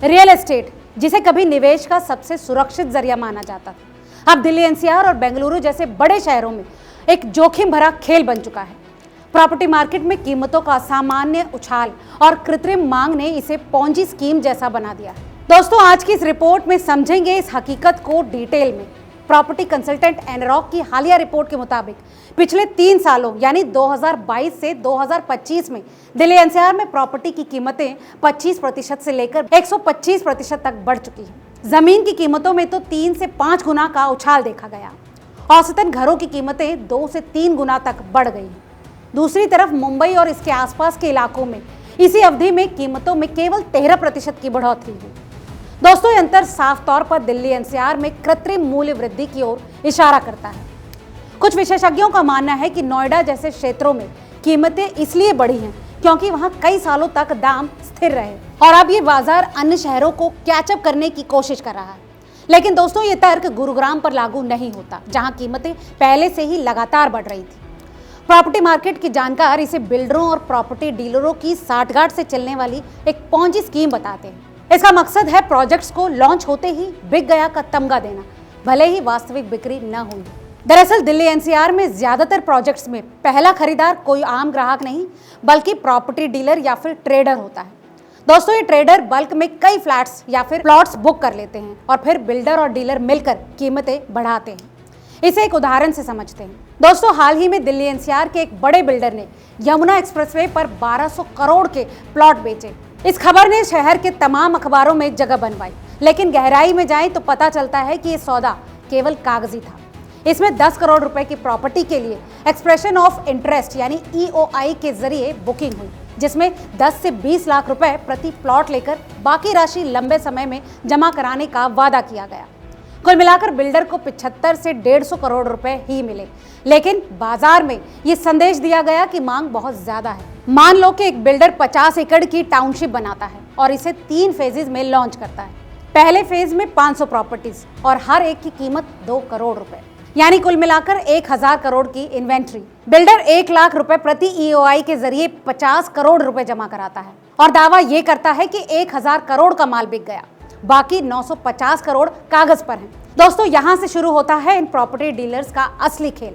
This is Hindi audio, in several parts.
रियल एस्टेट, जिसे कभी निवेश का सबसे सुरक्षित जरिया माना जाता था, अब दिल्ली एनसीआर और बेंगलुरु जैसे बड़े शहरों में एक जोखिम भरा खेल बन चुका है। प्रॉपर्टी मार्केट में कीमतों का असामान्य उछाल और कृत्रिम मांग ने इसे पोंजी स्कीम जैसा बना दिया है। दोस्तों, आज की इस रिपोर्ट में समझेंगे इस हकीकत को डिटेल में। प्रॉपर्टी कंसल्टेंट एनरॉक की हालिया रिपोर्ट के मुताबिक पिछले 3 सालों यानी 2022 से 2025 में दिल्ली एनसीआर में प्रॉपर्टी की कीमतें 25% से लेकर 125% तक बढ़ चुकी हैं। जमीन की कीमतों में तो 3 से 5 गुना का उछाल देखा गया। औसतन घरों की कीमतें 2 से 3 गुना तक बढ़ गई हैं। दूसरी तरफ मुंबई और इसके आसपास के इलाकों में इसी अवधि में कीमतों में केवल 13% की बढ़ोतरी हुई। दोस्तों, ये अंतर साफ तौर पर दिल्ली एनसीआर में कृत्रिम मूल्य वृद्धि की ओर इशारा करता है। कुछ विशेषज्ञों का मानना है कि नोएडा जैसे क्षेत्रों में कीमतें इसलिए बढ़ी हैं क्योंकि वहां कई सालों तक दाम स्थिर रहे और अब ये बाजार अन्य शहरों को कैचअप करने की कोशिश कर रहा है। लेकिन दोस्तों, ये तर्क गुरुग्राम पर लागू नहीं होता, जहां कीमतें पहले से ही लगातार बढ़ रही थी। प्रॉपर्टी मार्केट के जानकार इसे बिल्डरों और प्रॉपर्टी डीलरों की साठगांठ से चलने वाली एक पोंजी स्कीम बताते हैं। इसका मकसद है प्रोजेक्ट्स को लॉन्च होते ही बिक गया का तमगा देना, भले ही वास्तविक बिक्री न हुई। दरअसल दिल्ली एनसीआर में ज्यादातर प्रोजेक्ट्स में पहला खरीदार कोई आम ग्राहक नहीं बल्कि प्रॉपर्टी डीलर या फिर ट्रेडर होता है। दोस्तों, ये ट्रेडर बल्क में कई फ्लैट्स या फिर प्लॉट्स बुक कर लेते हैं और फिर बिल्डर और डीलर मिलकर कीमतें बढ़ाते हैं। इसे एक उदाहरण से समझते हैं। दोस्तों, हाल ही में दिल्ली एनसीआर के एक बड़े बिल्डर ने यमुना एक्सप्रेसवे पर 1200 करोड़ के प्लॉट बेचे। इस खबर ने शहर के तमाम अखबारों में जगह बनवाई, लेकिन गहराई में जाएं तो पता चलता है कि ये सौदा केवल कागजी था। इसमें 10 करोड़ रुपए की प्रॉपर्टी के लिए एक्सप्रेशन ऑफ इंटरेस्ट यानी EOI के जरिए बुकिंग हुई, जिसमें 10 से 20 लाख रुपए प्रति प्लॉट लेकर बाकी राशि लंबे समय में जमा कराने का वादा किया गया। कुल मिलाकर बिल्डर को 75 से 150 करोड़ रुपए ही मिले, लेकिन बाजार में ये संदेश दिया गया कि मांग बहुत ज्यादा है। मान लो कि एक बिल्डर 50 एकड़ की टाउनशिप बनाता है और इसे 3 फेजेज में लॉन्च करता है। पहले फेज में 500 प्रॉपर्टीज और हर एक की कीमत 2 करोड़ रुपए, यानी कुल मिलाकर 1000 करोड़ की इन्वेंट्री। बिल्डर 1 लाख रुपए प्रति EOI के जरिए 50 करोड़ रुपए जमा कराता है और दावा ये करता है कि 1000 करोड़ का माल बिक गया, बाकी 950 करोड़ कागज पर हैं। दोस्तों, यहाँ से शुरू होता है इन प्रॉपर्टी डीलर्स का असली खेल।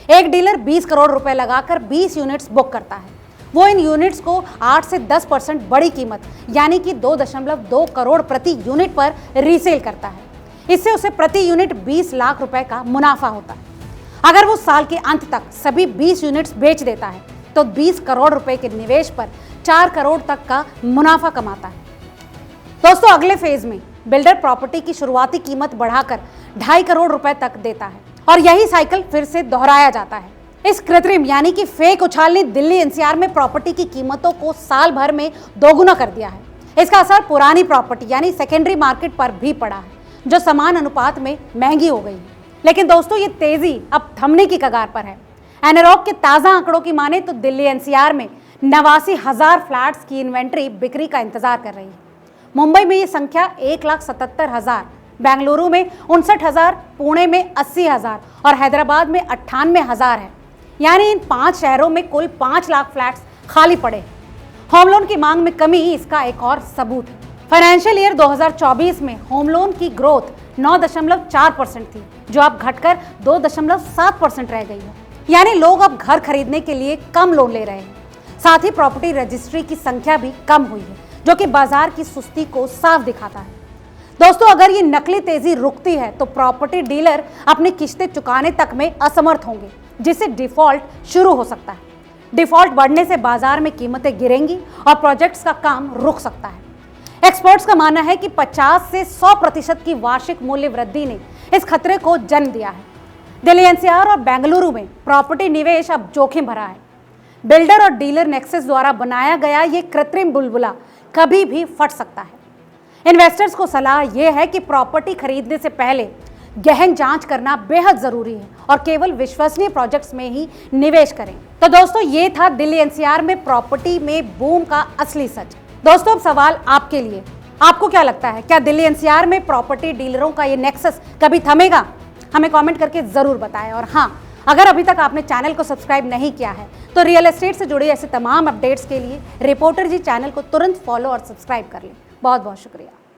एक डीलर 20 करोड़ रुपए लगाकर 20 यूनिट्स बुक करता है। वो इन यूनिट्स को 8 से 10% बड़ी कीमत यानी कि 2.2 करोड़ प्रति यूनिट पर रीसेल करता है। इससे उसे प्रति यूनिट 20 लाख रुपए का मुनाफा होता है। अगर वो साल के अंत तक सभी 20 यूनिट्स बेच देता है तो 20 करोड़ रुपए के निवेश पर 4 करोड़ तक का मुनाफा कमाता है। दोस्तों, अगले फेज में बिल्डर प्रॉपर्टी की शुरुआती कीमत बढ़ाकर 2.5 करोड़ रुपए तक देता है और यही साइकिल फिर से दोहराया जाता है। इस कृत्रिम यानी कि फेक उछाल ने दिल्ली एनसीआर में प्रॉपर्टी की कीमतों को साल भर में दोगुना कर दिया है। इसका असर पुरानी प्रॉपर्टी यानी सेकेंडरी मार्केट पर भी पड़ा है, जो समान अनुपात में महंगी हो गई है। लेकिन दोस्तों, ये तेजी अब थमने की कगार पर है। एनरॉक के ताजा आंकड़ों की माने तो दिल्ली एनसीआर में 89,000 फ्लैट्स की इन्वेंट्री बिक्री का इंतजार कर रही है। मुंबई में ये संख्या 1,77,000, बेंगलुरु में 59,000, पुणे में 80,000 और हैदराबाद में 98,000 है। यानी इन 5 शहरों में कुल 5 लाख फ्लैट्स खाली पड़े। होम लोन की मांग में कमी इसका एक और सबूत है। फाइनेंशियल ईयर 2024 में होम लोन की ग्रोथ 9.4% थी, जो अब घटकर 2.7% रह गई है। यानी लोग अब घर खरीदने के लिए कम लोन ले रहे हैं। साथ ही प्रॉपर्टी रजिस्ट्री की संख्या भी कम हुई है, जो कि बाजार की सुस्ती को साफ दिखाता है। दोस्तों, अगर ये नकली तेजी रुकती है तो प्रॉपर्टी डीलर अपनी किस्तें चुकाने तक में असमर्थ होंगे, जिससे डिफॉल्ट शुरू हो सकता है। डिफॉल्ट बढ़ने से बाजार में कीमतें गिरेंगी और प्रोजेक्ट्स का काम रुक सकता है। एक्सपर्ट्स का मानना है कि 50 से 100% की वार्षिक मूल्य वृद्धि ने इस खतरे को जन्म दिया है। दिल्ली एनसीआर और बेंगलुरु में प्रॉपर्टी निवेश अब जोखिम भरा है। बिल्डर और डीलर नेक्सस द्वारा बनाया गया ये कृत्रिम बुलबुला कभी भी फट सकता है। इन्वेस्टर्स को सलाह यह है कि प्रॉपर्टी खरीदने से पहले गहन जांच करना बेहद जरूरी है और केवल विश्वसनीय प्रोजेक्ट्स में ही निवेश करें। तो दोस्तों, ये था दिल्ली एनसीआर में प्रॉपर्टी में बूम का असली सच। दोस्तों, अब सवाल आपके लिए, आपको क्या लगता है, क्या दिल्ली एनसीआर में प्रॉपर्टी डीलरों का ये नेक्सस कभी थमेगा? हमें कमेंट करके जरूर बताएं। और हाँ, अगर अभी तक आपने चैनल को सब्सक्राइब नहीं किया है तो रियल एस्टेट से जुड़े ऐसे तमाम अपडेट्स के लिए रिपोर्टर जी चैनल को तुरंत फॉलो और सब्सक्राइब कर लें। बहुत बहुत शुक्रिया।